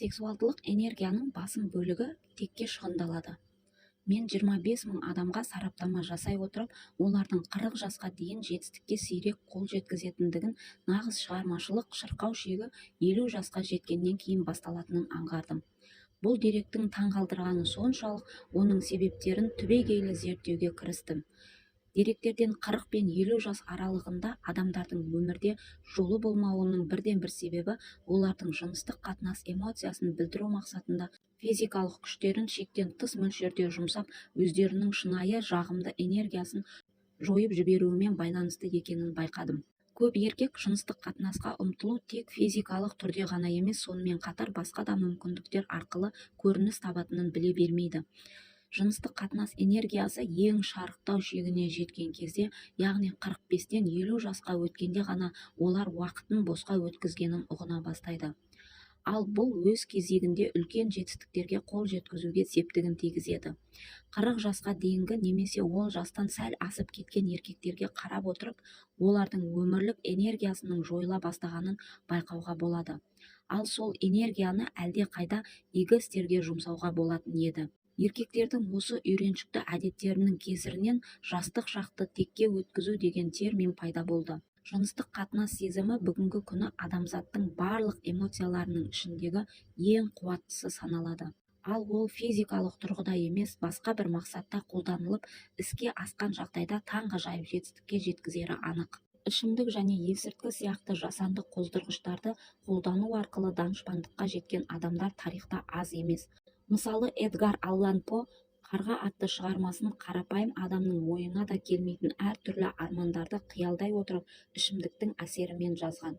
Сексуалдылық энергияның басым бөлігі текке шығындалады. Мен 25 мың адамға сараптама жасай отырып, олардың 40 жасқа дейін жетістікке сирек қол жеткізетіндігін, нағыз шығармашылық шырқау шегі 50 жасқа жеткеннен кейін басталатынын аңғардым. Бұл деректің таңғалдырғаны соншалық, оның себептерін түбегейлі зерттеуге кірістім. Деректерден 40 пен 50 жас аралығында адамдардың өмірде жолы болмауының бірден бір себебі олардың жыныстық қатынас эмоциясын білдіру мақсатында физикалық күштерін шектен тыс мөлшерде жұмсап, өздерінің шынайы жағымды энергиясын жойып жіберуімен байланысты екенін байқадым. Көп еркек жыныстық қатынасқа ұмтылу тек физикалық түрде ғана емес, сонымен қатар басқа да мүмкіндіктер арқылы көрініс табатынын біле бермейді. Жыныстық қатынас энергиясы ең шарықтау шегіне жеткен кезде, яғни 45-тен 50 жасқа өткенде ғана олар уақытын босқа өткізгенін ұғына бастайды. Ал бұл өз кезегінде үлкен жетістіктерге қол жеткізуге септігін тигізеді. 40 жасқа дейінгі немесе ол жастан сәл асып кеткен еркектерге қарап отырып, олардың өмірлік энергиясының жойыла бастағанын байқауға болады. Ал сол энергияны әлде қайда игі істерге жұмсауға болатын еді. Еркектердің осы үйреншікті әдеттерінің кесірінен жастық шақты текке өткізу деген термин пайда болды. Жыныстық қатынас сезімі бүгінгі күні адамзаттың барлық эмоцияларының ішіндегі ең қуаттысы саналады. Ал ол физикалық тұрғыда емес, басқа бір мақсатта қолданылып, іске асқан жағдайда таңғажайып жетістікке жеткізері анық. Ішімдік және есірткі сияқты жасанды қоздырғыштарды қолдану арқылы данышпандыққа жеткен адамдар тарихта аз емес. Мысалы, Эдгар Аллан По «Қарға» атты шығармасын қарапайым адамның ойына да келмейтін әртүрлі армандарды қиялдай отырып, ішімдіктің әсерімен жазған.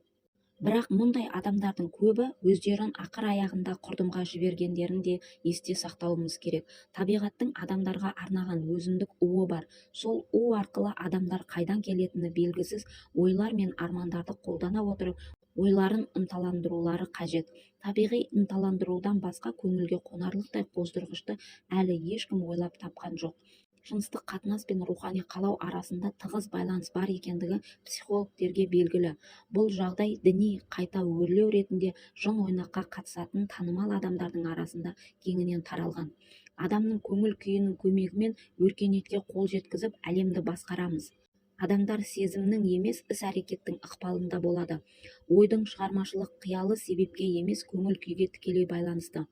Бірақ мұндай адамдардың көбі өздерін ақыр аяғында құрдымға жібергендерін де есте сақтауымыз керек. Табиғаттың адамдарға арнаған өзіндік уы бар. Сол у арқылы адамдар қайдан келетіні белгісіз ойлар мен армандарды қолдана отырып, ойларын ынталандырулары қажет. Табиғи ынталандырудан басқа көңілге қонарлықтай қоздырғышты әлі ешкім ойлап тапқан жоқ. Жыныстық қатынас пен рухани қалау арасында тығыз байланыс бар екендігі психологтерге белгілі. Бұл жағдай діни қайта өрлеу ретінде жын ойнаққа қатысатын танымал адамдардың арасында кеңінен таралған. Адамның көңіл күйінің көмегімен өркениетке қол жеткізіп, әлемді басқарамыз. Адамдар сезімнің емес, іс-әрекеттің ықпалында болады. Ойдың шығармашылық қиялы себепке емес, көңіл күйге тікелей байланысты.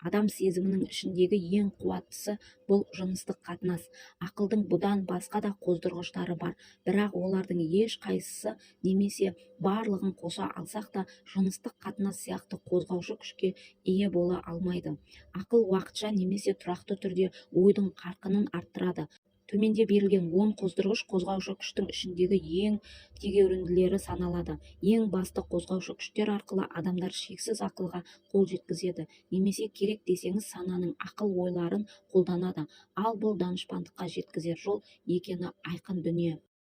Адам сезімінің ішіндегі ең қуаттысы бұл жыныстық қатынас. Ақылдың бұдан басқа да қоздырғыштары бар, бірақ олардың ешқайсысы немесе барлығын қоса алсақ та жыныстық қатынас сияқты қозғаушы күшке ие бола алмайды. Ақыл уақытша немесе тұрақты түрде ойдың қарқынын арттырады. Төменде берілген 10 қоздырғыш қозғаушы күштің ішіндегі ең тегеурінділері саналады. Ең басты қозғаушы күштер арқылы адамдар шексіз ақылға қол жеткізеді, немесе керек десеңіз сананың ақыл ойларын қолданады. Ал бұл данышпандыққа жеткізер жол екені айқын дүние.